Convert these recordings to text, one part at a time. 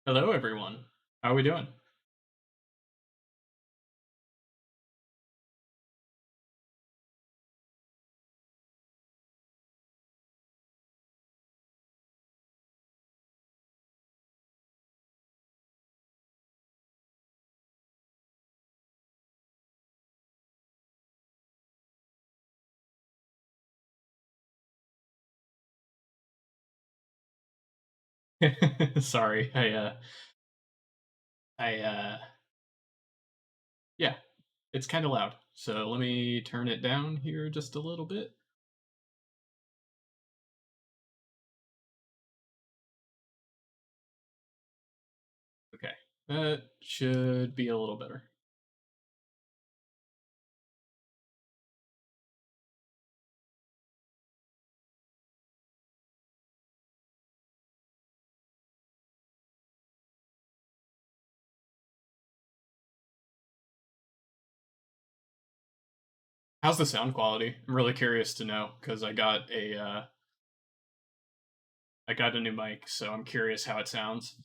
Hello, everyone. How are we doing? Sorry, I, yeah, it's kind of loud. So let me turn it down here just a little bit. Okay, that should be a little better. How's the sound quality? I'm really curious to know because I got a new mic, so I'm curious how it sounds.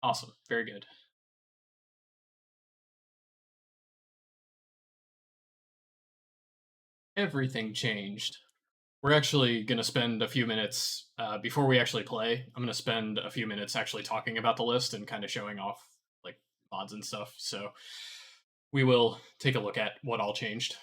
Awesome, very good. Everything changed. We're actually going to spend a few minutes before we actually play. I'm going to spend a few minutes actually talking about the list and kind of showing off like mods and stuff. So we will take a look at what all changed.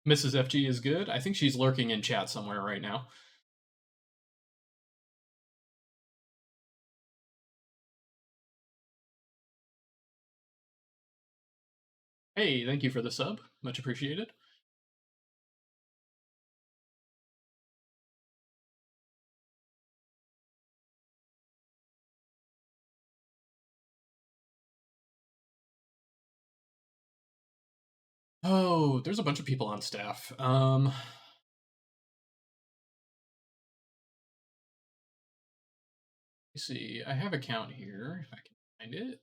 Mrs. FG is good. I think she's lurking in chat somewhere right now. Hey, thank you for the sub. Much appreciated. Oh, there's a bunch of people on staff. Let's see. I have a count here if I can find it.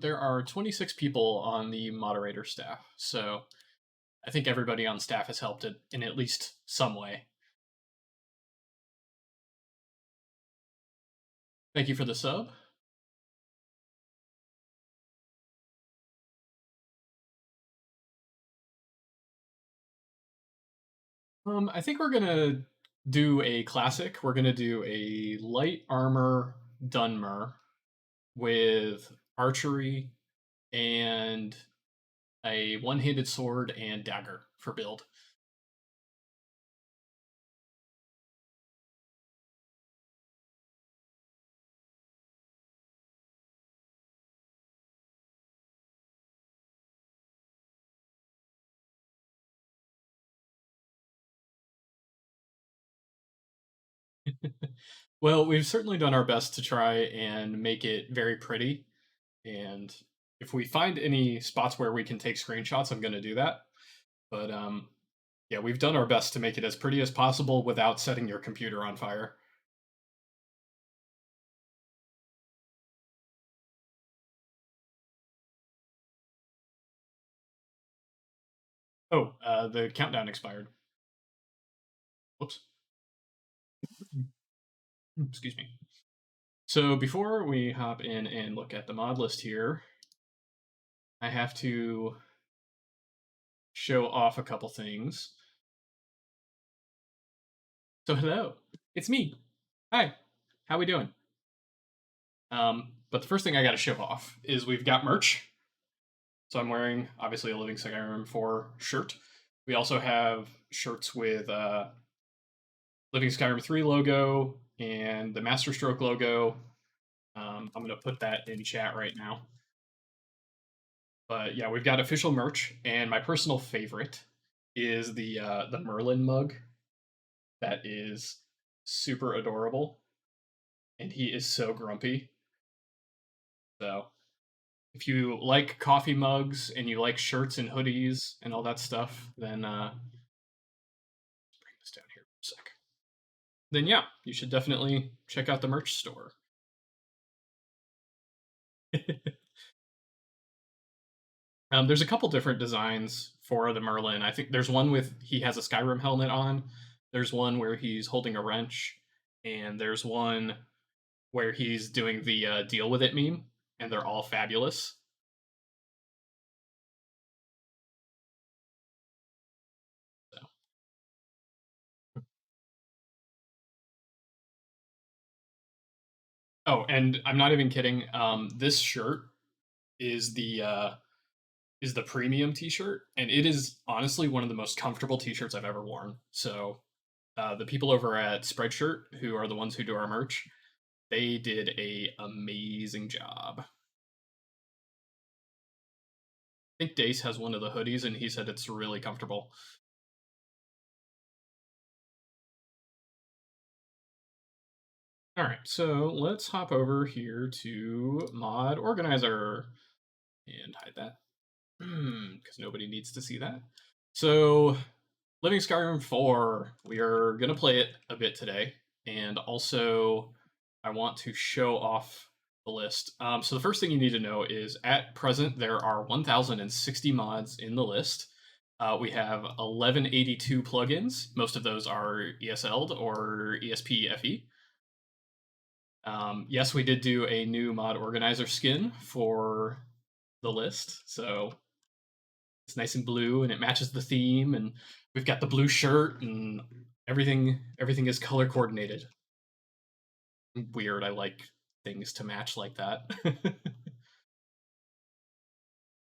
There are 26 people on the moderator staff, so I think everybody on staff has helped it in at least some way. Thank you for the sub. I think we're gonna do a classic. We're gonna do a light armor Dunmer with archery and a one-handed sword and dagger for build. Well, we've certainly done our best to try and make it very pretty. And if we find any spots where we can take screenshots, I'm going to do that. But yeah, we've done our best to make it as pretty as possible without setting your computer on fire. Oh, the countdown expired. Whoops. Excuse me. So before we hop in and look at the mod list here, I have to show off a couple things. So hello, it's me. Hi, how we doing? But the first thing I got to show off is we've got merch. So I'm wearing obviously a Living Skyrim 4 shirt. We also have shirts with Living Skyrim 3 logo and the Masterstroke logo. I'm going to put that in chat right now. But yeah, we've got official merch, and my personal favorite is the Merlin mug. That is super adorable, and he is so grumpy. So if you like coffee mugs and you like shirts and hoodies and all that stuff, then bring this down here for a sec. Then yeah, you should definitely check out the merch store. There's a couple different designs for the Merlin. I think there's one with he has a Skyrim helmet on. There's one where he's holding a wrench, and there's one where he's doing the deal with it meme, and they're all fabulous. So. Oh, and I'm not even kidding. This shirt is the premium T-shirt, and it is honestly one of the most comfortable T-shirts I've ever worn. So the people over at Spreadshirt, who are the ones who do our merch, they did a amazing job. I think Dace has one of the hoodies, and he said it's really comfortable. All right, so let's hop over here to Mod Organizer and hide that because nobody needs to see that. So, Living Skyrim 4, we are going to play it a bit today, and also I want to show off the list. So, the first thing you need to know is at present, there are 1,060 mods in the list. We have 1182 plugins. Most of those are ESL'd or ESP-FE. Yes, we did do a new mod organizer skin for the list, so it's nice and blue and it matches the theme, and we've got the blue shirt and everything is color coordinated. Weird, I like things to match like that.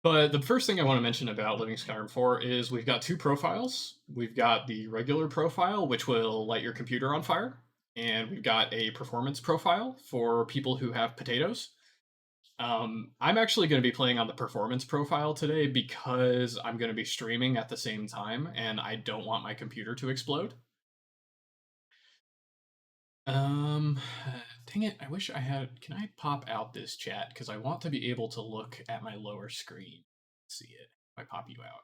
But the first thing I want to mention about Living Skyrim 4 is we've got two profiles. We've got the regular profile, which will light your computer on fire, and we've got a performance profile for people who have potatoes. I'm actually going to be playing on the performance profile today because I'm going to be streaming at the same time, and I don't want my computer to explode. Um, dang it! I wish I had. Can I pop out this chat because I want to be able to look at my lower screen, see it. If I pop you out.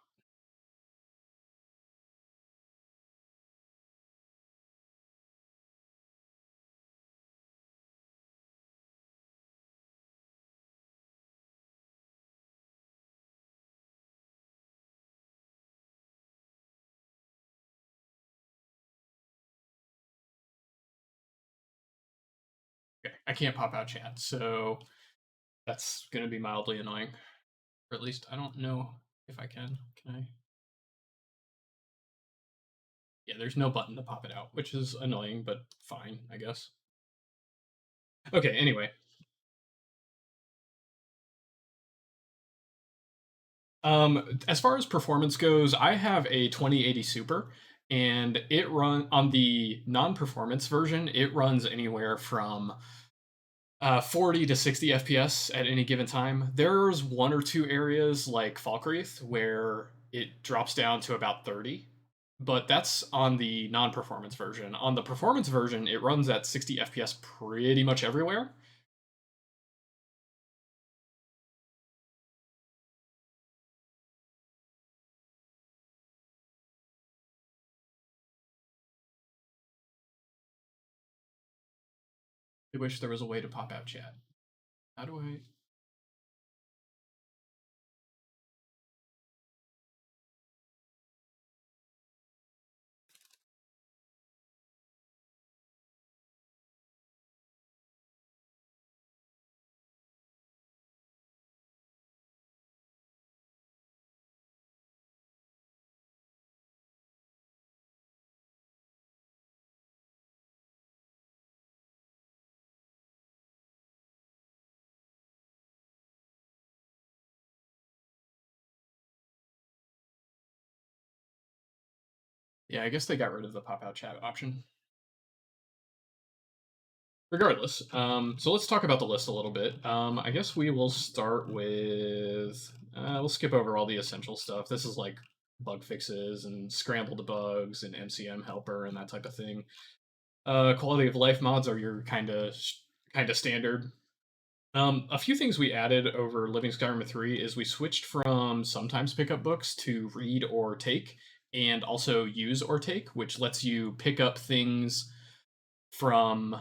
Okay, I can't pop out chat, so that's going to be mildly annoying. Or at least I don't know if I can. Can I? Yeah, there's no button to pop it out, which is annoying, but fine, I guess. Okay, anyway. As far as performance goes, I have a 2080 Super, and it run on the non-performance version. It runs anywhere from 40 to 60 FPS at any given time. There's one or two areas like Falkreath where it drops down to about 30, but that's on the non-performance version. On the performance version, it runs at 60 FPS pretty much everywhere. I wish there was a way to pop out chat. How do I? Yeah, I guess they got rid of the pop out chat option. Regardless, so let's talk about the list a little bit. I guess we will start with. We'll skip over all the essential stuff. This is like bug fixes and scramble debugs and MCM helper and that type of thing. Quality of life mods are your kind of standard. A few things we added over Living Skyrim 3 is we switched from sometimes pick up books to read or take, and also use or take, which lets you pick up things from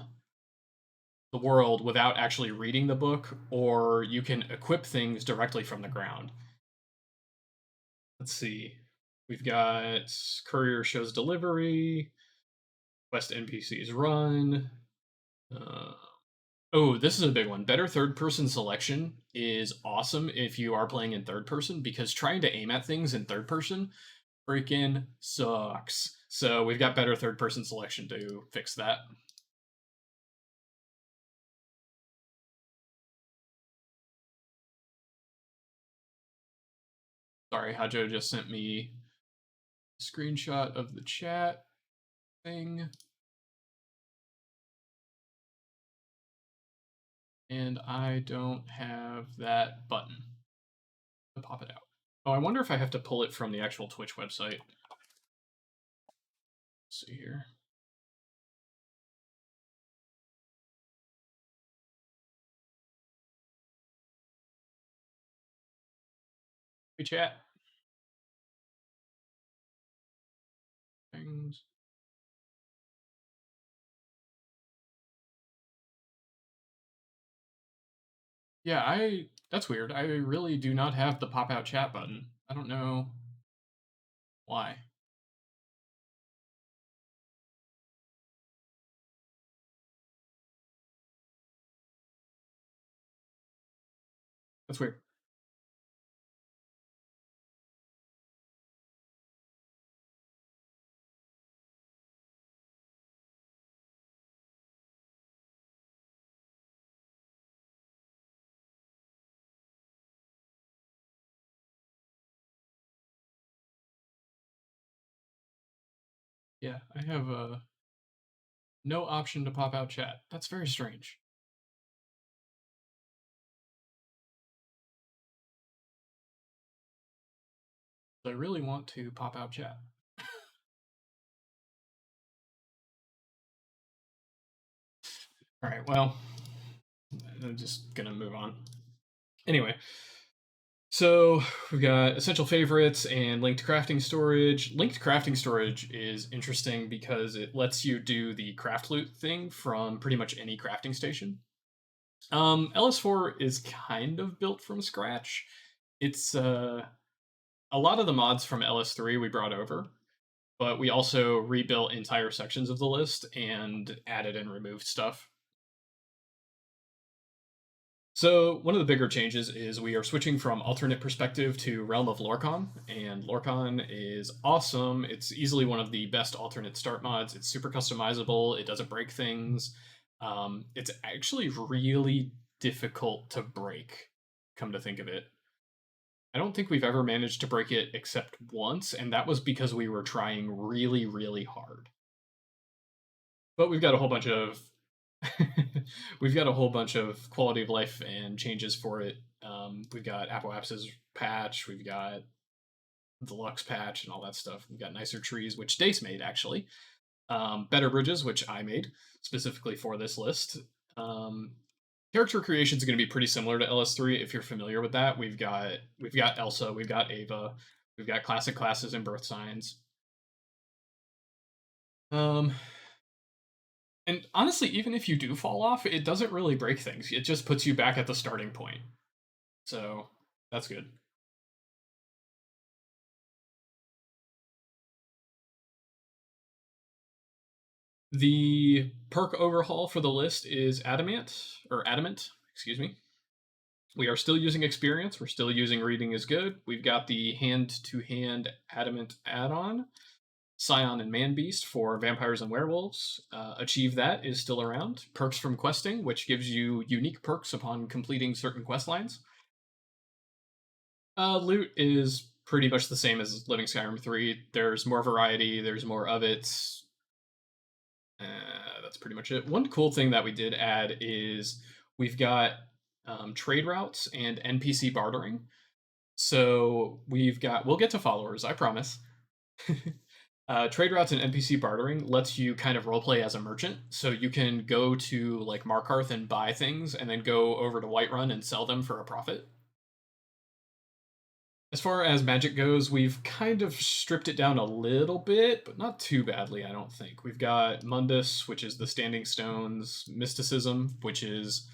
the world without actually reading the book, or you can equip things directly from the ground. Let's see. We've got courier shows delivery, quest NPCs run. Uh, oh, this is a big one. Better third person selection is awesome if you are playing in third person, because trying to aim at things in third person freaking sucks. So we've got better third person selection to fix that. Sorry, Hajo just sent me a screenshot of the chat thing. And I don't have that button to pop it out. Oh, I wonder if I have to pull it from the actual Twitch website. Let's see here. Hey, chat. Things. Yeah, that's weird. I really do not have the pop out chat button. I don't know why. That's weird. Yeah, I have no option to pop out chat. That's very strange. I really want to pop out chat. All right, well, I'm just gonna move on. Anyway, so we've got essential favorites and linked crafting storage. Linked crafting storage is interesting because it lets you do the craft loot thing from pretty much any crafting station. LS4 is kind of built from scratch. It's a lot of the mods from LS3 we brought over, but we also rebuilt entire sections of the list and added and removed stuff. So one of the bigger changes is we are switching from alternate perspective to Realm of Lorcon, and Lorcon is awesome. It's easily one of the best alternate start mods. It's super customizable. It doesn't break things. It's actually really difficult to break, come to think of it. I don't think we've ever managed to break it except once, and that was because we were trying really, really hard. But we've got a whole bunch of we've got a whole bunch of quality of life and changes for it. We've got Apple Apps's patch, we've got deluxe patch, and all that stuff. We've got nicer trees, which Dace made actually. Better bridges, which I made specifically for this list. Character creation is going to be pretty similar to LS3 if you're familiar with that. We've got Elsa, we've got Ava, we've got classic classes and birth signs. And honestly, even if you do fall off, it doesn't really break things. It just puts you back at the starting point. So that's good. The perk overhaul for the list is Adamant, excuse me. We are still using experience. We're still using reading is good. We've got the hand to hand Adamant add on. Scion and Man Beast for vampires and werewolves. Achieve that is still around. Perks from questing, which gives you unique perks upon completing certain quest lines. Loot is pretty much the same as Living Skyrim 3. There's more variety, there's more of it. That's pretty much it. One cool thing that we did add is we've got trade routes and NPC bartering. So we'll get to followers, I promise. Trade routes and NPC bartering lets you kind of roleplay as a merchant. So you can go to like Markarth and buy things and then go over to Whiterun and sell them for a profit. As far as magic goes, we've kind of stripped it down a little bit, but not too badly, I don't think. We've got Mundus, which is the Standing Stones, Mysticism, which is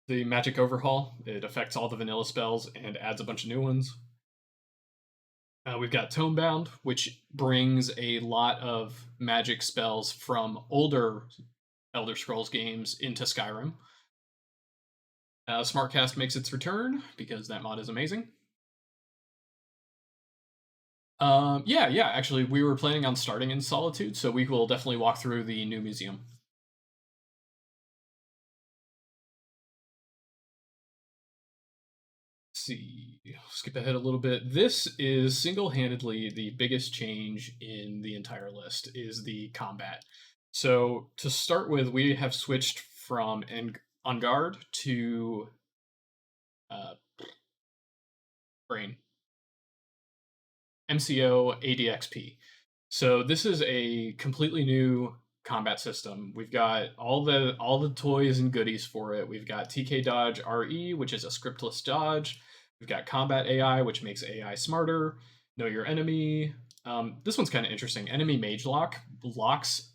the magic overhaul. It affects all the vanilla spells and adds a bunch of new ones. We've got Tomebound, which brings a lot of magic spells from older Elder Scrolls games into Skyrim. Smartcast makes its return because that mod is amazing. Yeah. Actually, we were planning on starting in Solitude, so we will definitely walk through the new museum. Let's see, skip ahead a little bit. This is single-handedly the biggest change in the entire list is the combat. So to start with, we have switched from On Guard to Brain. MCO ADXP. So this is a completely new combat system. We've got all the toys and goodies for it. We've got TK Dodge RE, which is a scriptless dodge. We've got Combat AI, which makes AI smarter. Know Your Enemy. This one's kind of interesting. Enemy Mage Lock locks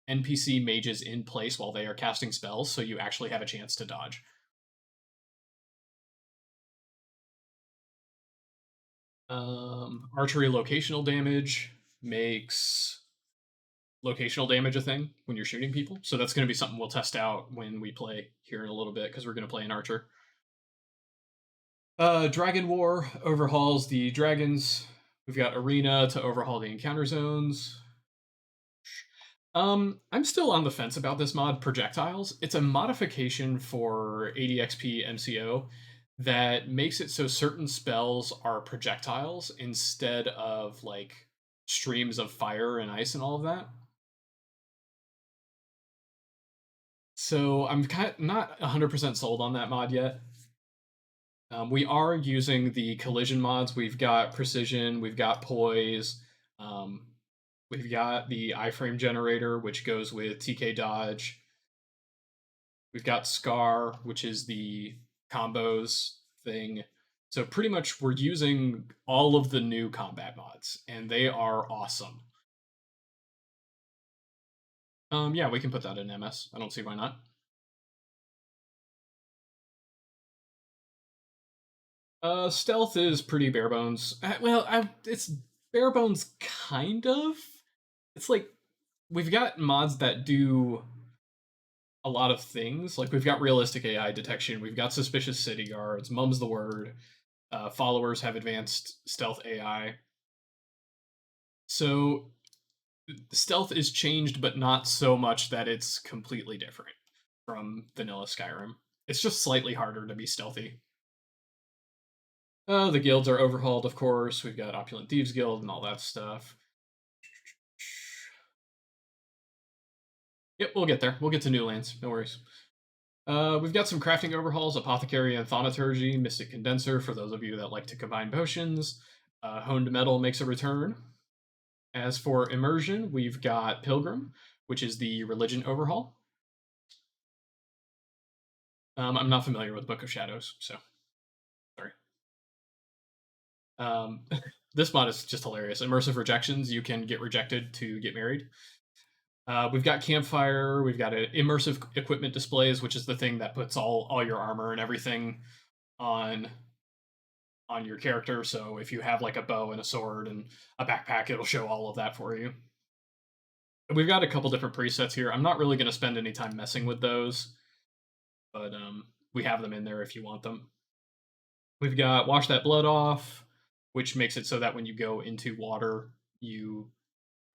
NPC mages in place while they are casting spells, so you actually have a chance to dodge. Archery locational damage makes locational damage a thing when you're shooting people. So that's going to be something we'll test out when we play here in a little bit because we're going to play an archer. Dragon War overhauls the dragons. We've got Arena to overhaul the encounter zones. I'm still on the fence about this mod, Projectiles. It's a modification for ADXP MCO that makes it so certain spells are projectiles instead of like streams of fire and ice and all of that. So I'm not 100% sold on that mod yet. We are using the collision mods. We've got precision, we've got poise, we've got the iframe generator, which goes with TK dodge. We've got Scar, which is the combos thing. So pretty much we're using all of the new combat mods, and they are awesome. Yeah, we can put that in MS. I don't see why not. Stealth is pretty bare bones. It's bare bones, kind of. It's like we've got mods that do a lot of things. Like we've got realistic AI detection, we've got suspicious city guards, mum's the word. Followers have advanced stealth AI. So stealth is changed, but not so much that it's completely different from vanilla Skyrim. It's just slightly harder to be stealthy. The guilds are overhauled, of course. We've got Opulent Thieves Guild and all that stuff. Yep, we'll get there. We'll get to new lands. No worries. We've got some crafting overhauls, Apothecary and Thaumaturgy, Mystic Condenser for those of you that like to combine potions. Honed Metal makes a return. As for Immersion, we've got Pilgrim, which is the religion overhaul. I'm not familiar with Book of Shadows, so sorry. This mod is just hilarious. Immersive rejections, you can get rejected to get married. We've got Campfire, we've got immersive equipment displays, which is the thing that puts all your armor and everything on your character. So if you have like a bow and a sword and a backpack, it'll show all of that for you. We've got a couple different presets here. I'm not really going to spend any time messing with those, but we have them in there if you want them. We've got Wash That Blood Off, which makes it so that when you go into water, you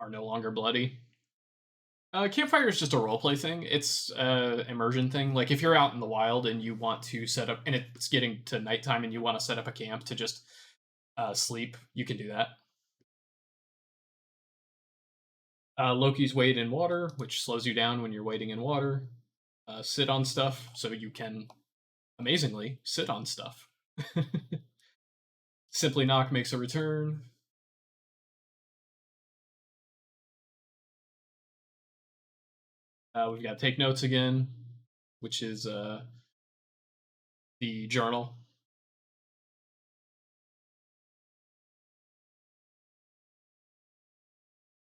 are no longer bloody. Campfire is just a roleplay thing. It's an immersion thing. Like if you're out in the wild and you want to set up, and it's getting to nighttime and you want to set up a camp to just Sleep, you can do that. Loki's wade in water, which slows you down when you're wading in water. Sit on stuff, so you can amazingly sit on stuff. Simply Knock makes a return. We've got Take Notes again, which is the journal.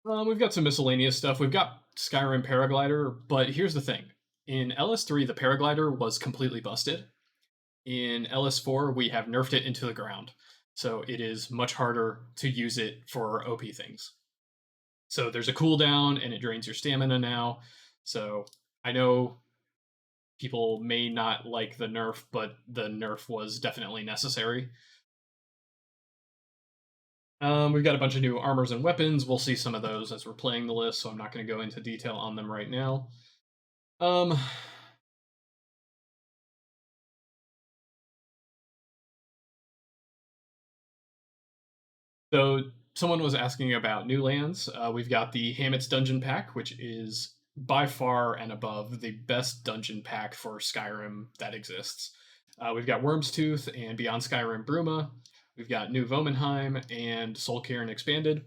We've got some miscellaneous stuff. We've got Skyrim Paraglider, but here's the thing. In LS3, the Paraglider was completely busted. In LS4, we have nerfed it into the ground. So it is much harder to use it for OP things. So there's a cooldown and it drains your stamina now. So I know people may not like the nerf, but the nerf was definitely necessary. We've got a bunch of new armors and weapons. We'll see some of those as we're playing the list, so I'm not going to go into detail on them right now. Um, so someone was asking about new lands. We've got the Hammett's Dungeon Pack, which is by far and above the best dungeon pack for Skyrim that exists. We've got Worm's Tooth and Beyond Skyrim Bruma. We've got New Vomenheim and Soulcairn Expanded.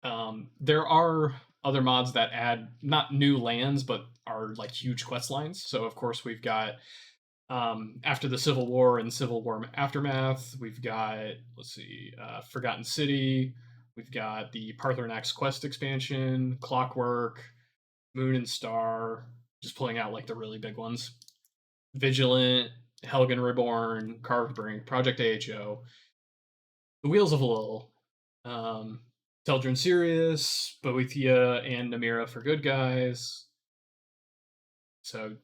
There are other mods that add not new lands, but are like huge quest lines. So of course we've got after the Civil War and Civil War Aftermath, we've got let's see, Forgotten City. We've got the Parthenax quest expansion, Clockwork, Moon and Star. Just pulling out like the really big ones. Vigilant, Helgen Reborn, Carved Brink, Project AHO, The Wheels of Lil, Teldrin Sirius, Boethia, and Namira for good guys. So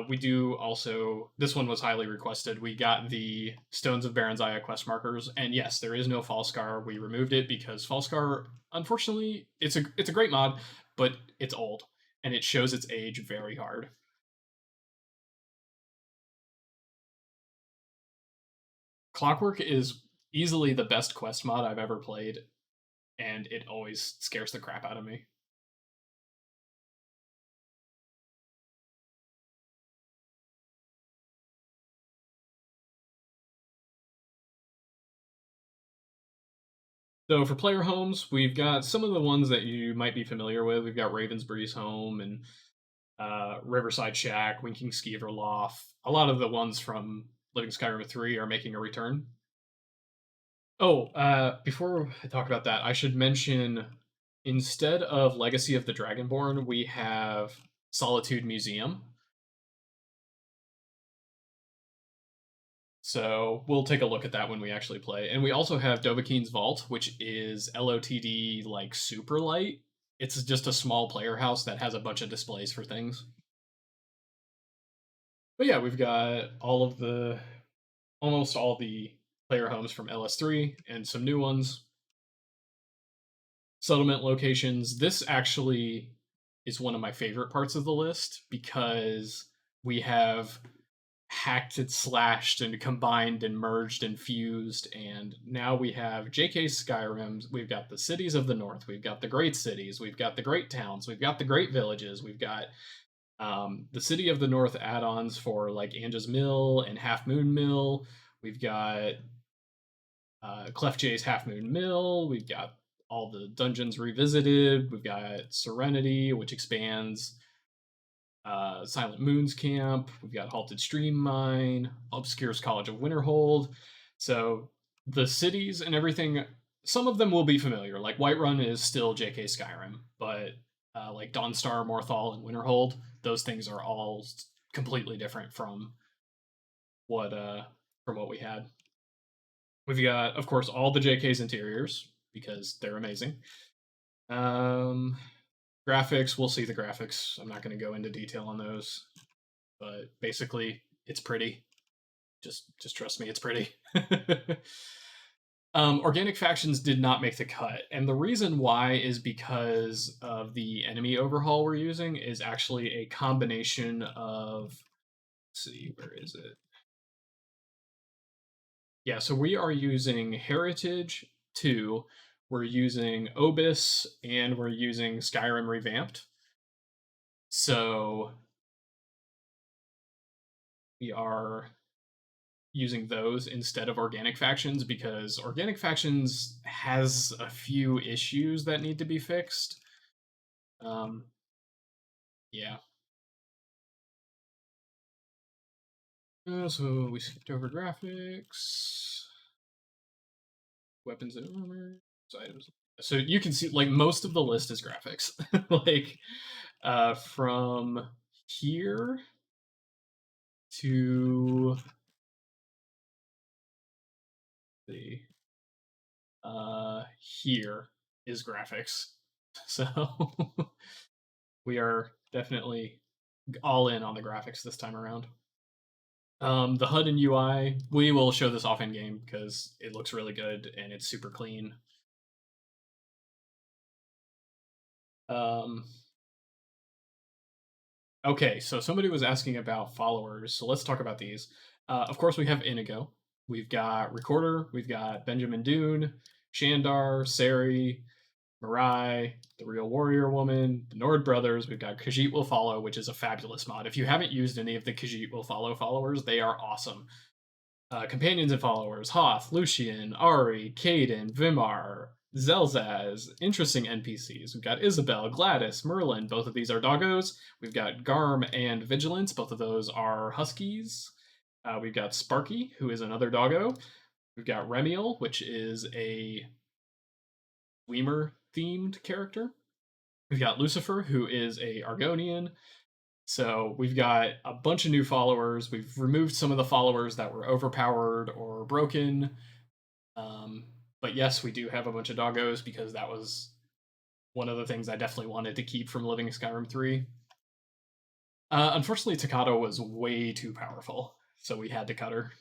we do also, this one was highly requested. We got the Stones of Baranzaya quest markers, and yes, there is no Falscar. We removed it because Falscar, unfortunately, it's a great mod, but it's old and it shows its age very hard. Clockwork is easily the best quest mod I've ever played, and it always scares the crap out of me. So for player homes, we've got some of the ones that you might be familiar with. We've got Ravensbury's home and Riverside Shack, Winking Skeever Loft. A lot of the ones from Living Skyrim 3 are making a return. Oh, before I talk about that, I should mention instead of Legacy of the Dragonborn, we have Solitude Museum. So we'll take a look at that when we actually play. And we also have Dovahkiin's Vault, which is LOTD like super light. It's just a small player house that has a bunch of displays for things. But yeah, we've got almost all the player homes from LS3 and some new ones. Settlement locations. This actually is one of my favorite parts of the list because we have hacked and slashed and combined and merged and fused, and now we have JK Skyrims. We've got the cities of the north, we've got the great cities, we've got the great towns, we've got the great villages, we've got the city of the north add-ons for like Anja's Mill and Half Moon Mill. We've got Clef J's Half Moon Mill. We've got all the dungeons revisited. We've got Serenity, which expands Silent Moon's Camp. We've got Halted Stream Mine, Obscure's College of Winterhold. So the cities and everything, some of them will be familiar. Like Whiterun is still JK Skyrim, but like Dawnstar, Morthal, and Winterhold, those things are all completely different what from what we had. We've got, of course, all the JK's interiors because they're amazing. Um, Graphics, we'll see the graphics. I'm not going to go into detail on those, but basically, it's pretty. Just trust me, it's pretty. Organic factions did not make the cut, and the reason why is because of the enemy overhaul we're using is actually a combination of. Let's see, where is it? Yeah, so we are using Heritage 2, we're using Obis, and we're using Skyrim Revamped. So we are using those instead of organic factions because organic factions has a few issues that need to be fixed. Um, yeah. So we skipped over graphics, weapons and armor, items. So you can see like most of the list is graphics. Like from here to the here is graphics. So we are definitely all in on the graphics this time around. The HUD and UI, we will show this off in game because it looks really good and it's super clean. Um, okay, so somebody was asking about followers, so let's talk about these. Of course, we have Inigo. We've got Recorder. We've got Benjamin Dune, Shandar, Sari, Mirai, the Real Warrior Woman, the Nord Brothers. We've got Khajiit Will Follow, which is a fabulous mod. If you haven't used any of the Khajiit Will Follow followers, they are awesome. Companions and followers: Hoth, Lucian, Ari, Caden, Vimar, Zelzaz, interesting NPCs. We've got Isabel, Gladys, Merlin. Both of these are doggos. We've got Garm and Vigilance. Both of those are huskies. We've got Sparky, who is another doggo. We've got Remiel, which is a Weimer themed character. We've got Lucifer, who is a Argonian. So we've got a bunch of new followers. We've removed some of the followers that were overpowered or broken. Um, but yes, we do have a bunch of doggos because that was one of the things I definitely wanted to keep from Living Skyrim 3. Unfortunately, Takato was way too powerful, so we had to cut her.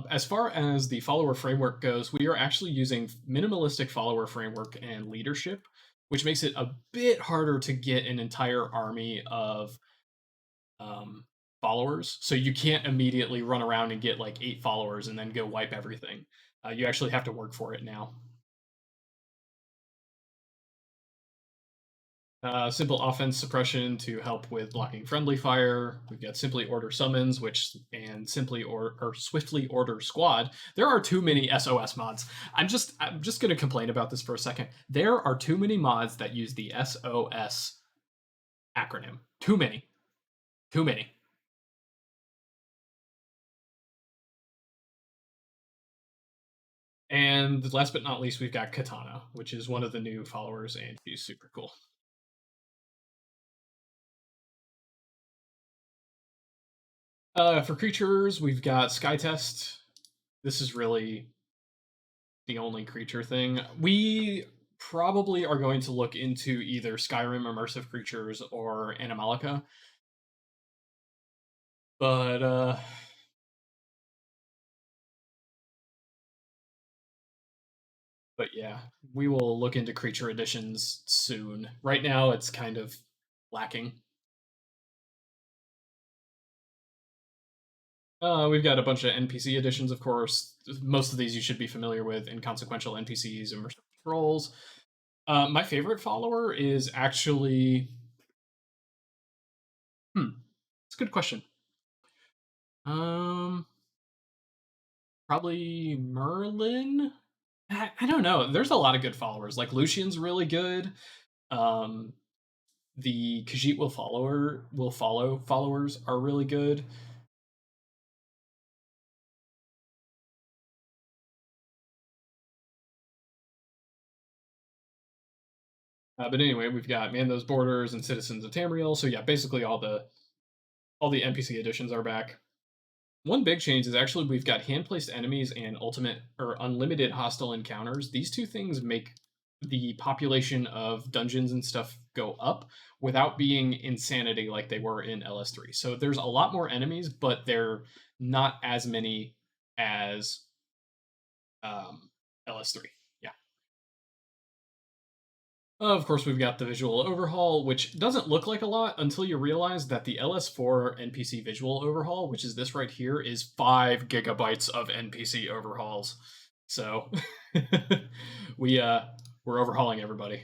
As far as the follower framework goes, we are actually using minimalistic follower framework and leadership, which makes it a bit harder to get an entire army of um, followers. So you can't immediately run around and get like 8 followers and then go wipe everything. You actually have to work for it now. Simple offense suppression to help with blocking friendly fire. We've got simply order summons, which and simply or swiftly order squad. There are too many SOS mods. I'm just going to complain about this for a second. There are too many mods that use the SOS acronym. Too many. Too many. And last but not least, we've got Katana, which is one of the new followers, and she's super cool. For creatures, we've got Skytest. This is really the only creature thing. We probably are going to look into either Skyrim immersive creatures or Animalica. But but yeah, we will look into creature editions soon. Right now it's kind of lacking. We've got a bunch of NPC editions, of course. Most of these you should be familiar with: inconsequential NPCs, immersive controls. My favorite follower is actually. It's a good question. Um, Probably Merlin. I don't know. There's a lot of good followers. Like Lucian's really good. Um, the Khajiit will follow followers are really good. But anyway, we've got Man Those Borders and Citizens of Tamriel. So yeah, basically all the NPC additions are back. One big change is actually we've got hand placed enemies and ultimate or unlimited hostile encounters. These two things make the population of dungeons and stuff go up without being insanity like they were in LS3. So there's a lot more enemies, but they're not as many as LS3. Yeah. Of course, we've got the visual overhaul, which doesn't look like a lot until you realize that the LS4 NPC visual overhaul, which is this right here, is 5 GB of NPC overhauls. So we we're overhauling everybody.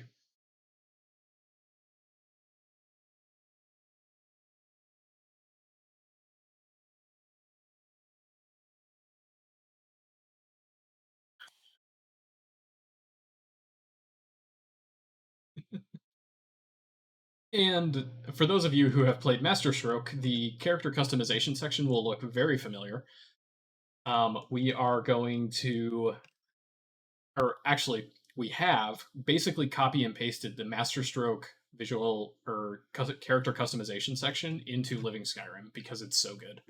And for those of you who have played Masterstroke, the character customization section will look very familiar. We are going to, or actually, we have basically copy and pasted the Masterstroke visual or character customization section into Living Skyrim because it's so good.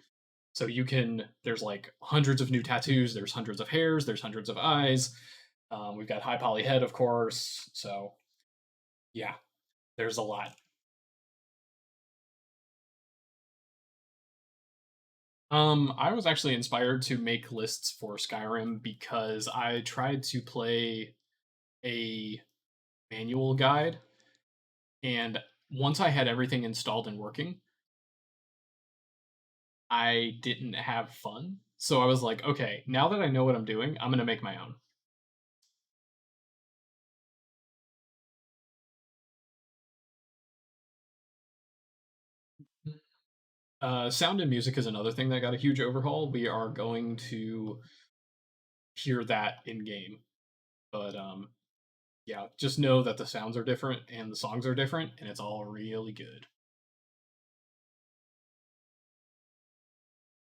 So you can, there's like hundreds of new tattoos, there's hundreds of hairs, there's hundreds of eyes. We've got high poly head, of course. So yeah, there's a lot. I was actually inspired to make lists for Skyrim because I tried to play a manual guide, and once I had everything installed and working, I didn't have fun. So I was like, okay, now that I know what I'm doing, I'm gonna make my own. Sound and music is another thing that got a huge overhaul. We are going to hear that in game, but yeah, just know that the sounds are different and the songs are different, and it's all really good.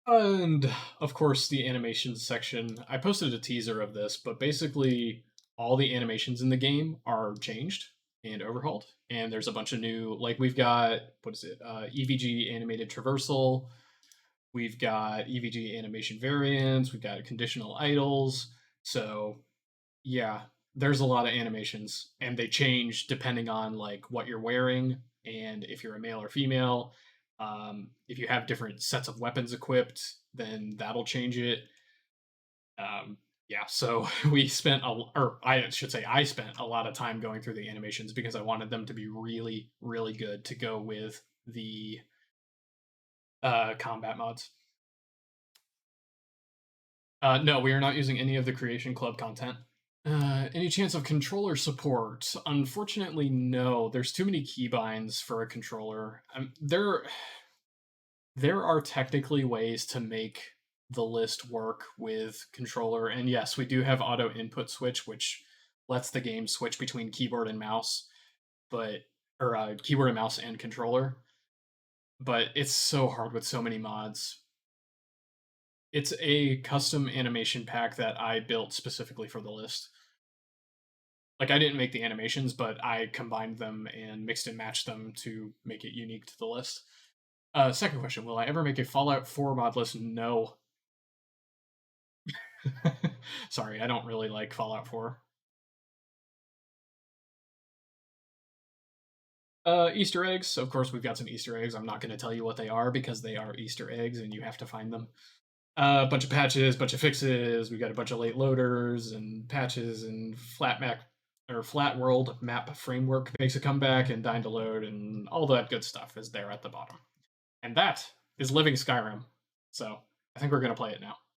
And of course, the animations section. I posted a teaser of this, but basically, all the animations in the game are changed and overhauled. And there's a bunch of new, like we've got what is it? EVG animated traversal. We've got EVG animation variants. We've got conditional idles. So yeah, there's a lot of animations, and they change depending on like what you're wearing and if you're a male or female. If you have different sets of weapons equipped, then that'll change it. Yeah, so we spent or I should say, I spent a lot of time going through the animations because I wanted them to be really, really good to go with the combat mods. No, we are not using any of the Creation Club content. Any chance of controller support? Unfortunately, no. There's too many keybinds for a controller. There are technically ways to make the list work with controller, and yes, we do have auto input switch, which lets the game switch between keyboard and mouse, but or keyboard and mouse and controller. But it's so hard with so many mods. It's a custom animation pack that I built specifically for the list. Like I didn't make the animations, but I combined them and mixed and matched them to make it unique to the list. Second question: will I ever make a Fallout 4 mod list? No. Sorry, I don't really like Fallout 4. Easter eggs. Of course, we've got some Easter eggs. I'm not going to tell you what they are because they are Easter eggs and you have to find them. A bunch of patches, bunch of fixes. We got a bunch of late loaders and patches and flat map or flat world map framework makes a comeback and dying to load and all that good stuff is there at the bottom. And that is Living Skyrim. So I think we're gonna play it now.